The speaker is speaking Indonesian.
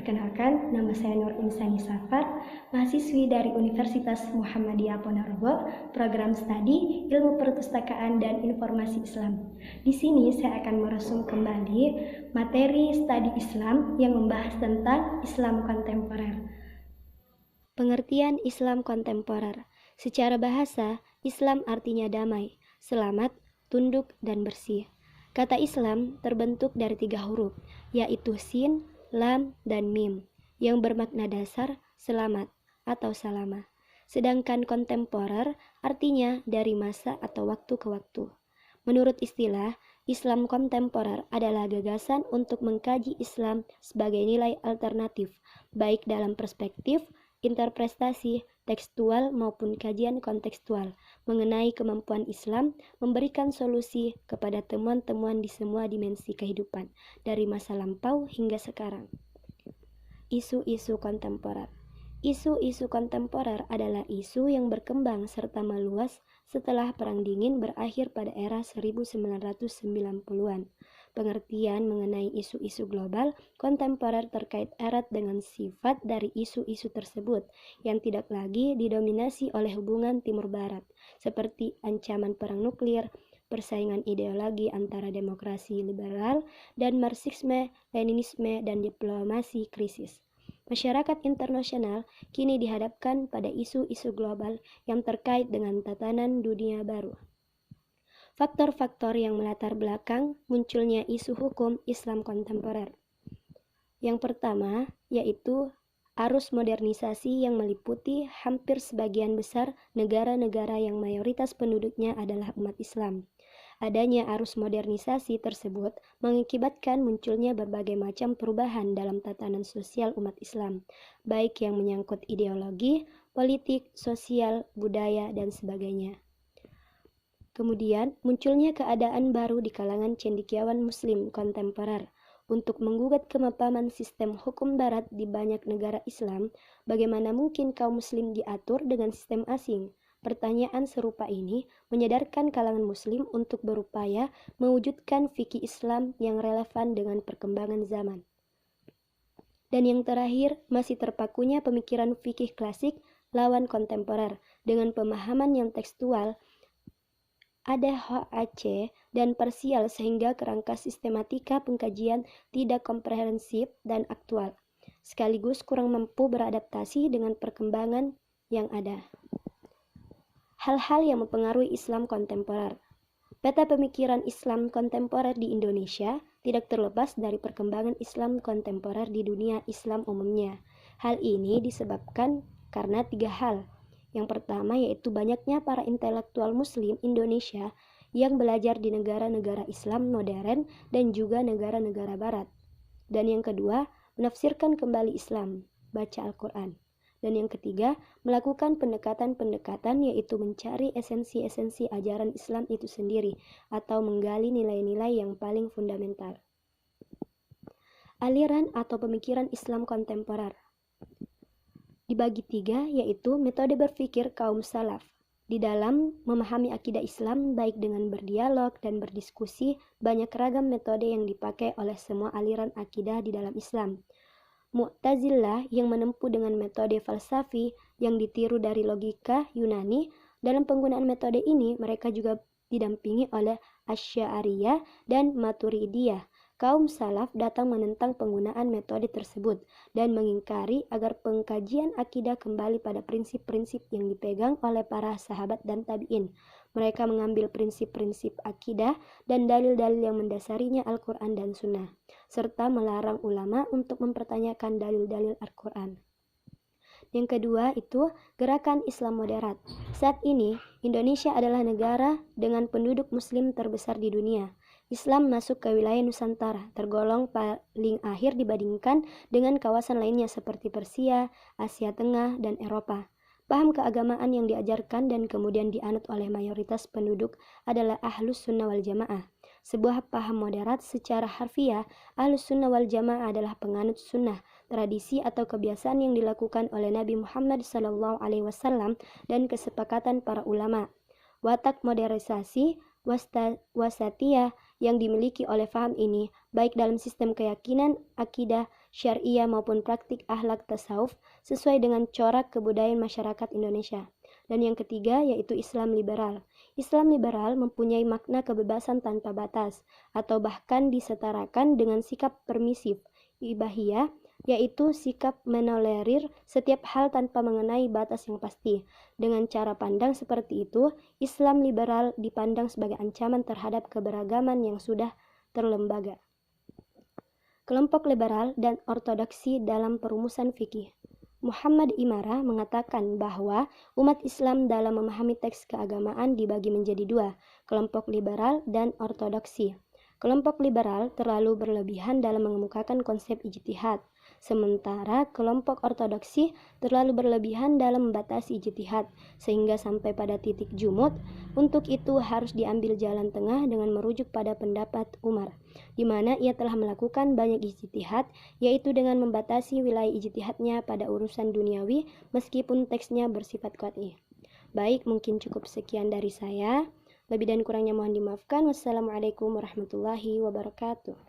Perkenalkan, nama saya Nur Insani Safar, mahasiswi dari Universitas Muhammadiyah Ponorogo, program studi Ilmu Perpustakaan dan Informasi Islam. Di sini saya akan merusung kembali materi studi Islam yang membahas tentang Islam kontemporer. Pengertian Islam kontemporer. Secara bahasa, Islam artinya damai, selamat, tunduk, dan bersih. Kata Islam terbentuk dari 3 huruf, yaitu Sin, Lam, dan Mim, yang bermakna dasar selamat atau salama. Sedangkan kontemporer artinya dari masa atau waktu ke waktu. Menurut istilah, Islam kontemporer adalah gagasan untuk mengkaji Islam sebagai nilai alternatif, baik dalam perspektif, interpretasi, tekstual maupun kajian kontekstual mengenai kemampuan Islam memberikan solusi kepada temuan-temuan di semua dimensi kehidupan, dari masa lampau hingga sekarang. Isu-isu kontemporer. Isu-isu kontemporer adalah isu yang berkembang serta meluas setelah Perang Dingin berakhir pada era 1990-an. Pengertian mengenai isu-isu global kontemporer terkait erat dengan sifat dari isu-isu tersebut yang tidak lagi didominasi oleh hubungan Timur Barat, seperti ancaman perang nuklir, persaingan ideologi antara demokrasi liberal dan Marxisme, Leninisme, dan diplomasi krisis. Masyarakat internasional kini dihadapkan pada isu-isu global yang terkait dengan tatanan dunia baru. Faktor-faktor yang melatar belakang munculnya isu hukum Islam kontemporer. Yang pertama yaitu arus modernisasi yang meliputi hampir sebagian besar negara-negara yang mayoritas penduduknya adalah umat Islam. Adanya arus modernisasi tersebut mengakibatkan munculnya berbagai macam perubahan dalam tatanan sosial umat Islam, baik yang menyangkut ideologi, politik, sosial, budaya, dan sebagainya. Kemudian, munculnya keadaan baru di kalangan cendekiawan Muslim kontemporer untuk menggugat kemapanan sistem hukum Barat di banyak negara Islam. Bagaimana mungkin kaum Muslim diatur dengan sistem asing? Pertanyaan serupa ini menyadarkan kalangan Muslim untuk berupaya mewujudkan fikih Islam yang relevan dengan perkembangan zaman. Dan yang terakhir, masih terpakunya pemikiran fikih klasik lawan kontemporer dengan pemahaman yang tekstual, ada HAC dan parsial sehingga kerangka sistematika pengkajian tidak komprehensif dan aktual, sekaligus kurang mampu beradaptasi dengan perkembangan yang ada. Hal-hal yang mempengaruhi Islam kontemporer. Peta pemikiran Islam kontemporer di Indonesia tidak terlepas dari perkembangan Islam kontemporer di dunia Islam umumnya. Hal ini disebabkan karena 3 hal. Yang pertama yaitu banyaknya para intelektual Muslim Indonesia yang belajar di negara-negara Islam modern dan juga negara-negara Barat. Dan yang kedua, menafsirkan kembali Islam, baca Al-Quran. Dan yang ketiga, melakukan pendekatan-pendekatan yaitu mencari esensi-esensi ajaran Islam itu sendiri atau menggali nilai-nilai yang paling fundamental. Aliran atau pemikiran Islam kontemporer dibagi 3, yaitu metode berpikir kaum salaf. Di dalam memahami akidah Islam baik dengan berdialog dan berdiskusi, banyak ragam metode yang dipakai oleh semua aliran akidah di dalam Islam. Mu'tazilah yang menempuh dengan metode falsafi yang ditiru dari logika Yunani. Dalam penggunaan metode ini, mereka juga didampingi oleh Asy'ariyah dan Maturidiyah. Kaum salaf datang menentang penggunaan metode tersebut dan mengingkari agar pengkajian akidah kembali pada prinsip-prinsip yang dipegang oleh para sahabat dan tabi'in. Mereka mengambil prinsip-prinsip akidah dan dalil-dalil yang mendasarinya Al-Quran dan Sunnah, serta melarang ulama untuk mempertanyakan dalil-dalil Al-Quran. Yang kedua itu gerakan Islam moderat. Saat ini, Indonesia adalah negara dengan penduduk Muslim terbesar di dunia. Islam masuk ke wilayah Nusantara, tergolong paling akhir dibandingkan dengan kawasan lainnya seperti Persia, Asia Tengah, dan Eropa. Paham keagamaan yang diajarkan dan kemudian dianut oleh mayoritas penduduk adalah Ahlus Sunnah wal Jamaah. Sebuah paham moderat secara harfiah, Ahlus Sunnah wal Jamaah adalah penganut sunnah, tradisi atau kebiasaan yang dilakukan oleh Nabi Muhammad SAW dan kesepakatan para ulama. Watak modernisasi wasatiyah yang dimiliki oleh faham ini, baik dalam sistem keyakinan, akidah, syariah maupun praktik akhlak tasawuf sesuai dengan corak kebudayaan masyarakat Indonesia. Dan yang ketiga yaitu Islam liberal. Islam liberal mempunyai makna kebebasan tanpa batas atau bahkan disetarakan dengan sikap permisif, ibahiyah, yaitu sikap menolerir setiap hal tanpa mengenai batas yang pasti. Dengan cara pandang seperti itu, Islam liberal dipandang sebagai ancaman terhadap keberagaman yang sudah terlembaga. Kelompok liberal dan ortodoksi dalam perumusan fikih. Muhammad Imara mengatakan bahwa umat Islam dalam memahami teks keagamaan dibagi menjadi dua, kelompok liberal dan ortodoksi. Kelompok liberal terlalu berlebihan dalam mengemukakan konsep ijtihad, sementara kelompok ortodoksi terlalu berlebihan dalam membatasi ijtihad, sehingga sampai pada titik jumud. Untuk itu harus diambil jalan tengah dengan merujuk pada pendapat Umar, di mana ia telah melakukan banyak ijtihad, yaitu dengan membatasi wilayah ijtihadnya pada urusan duniawi meskipun teksnya bersifat qat'i. Baik, mungkin cukup sekian dari saya. Lebih dan kurangnya mohon dimaafkan. Wassalamualaikum warahmatullahi wabarakatuh.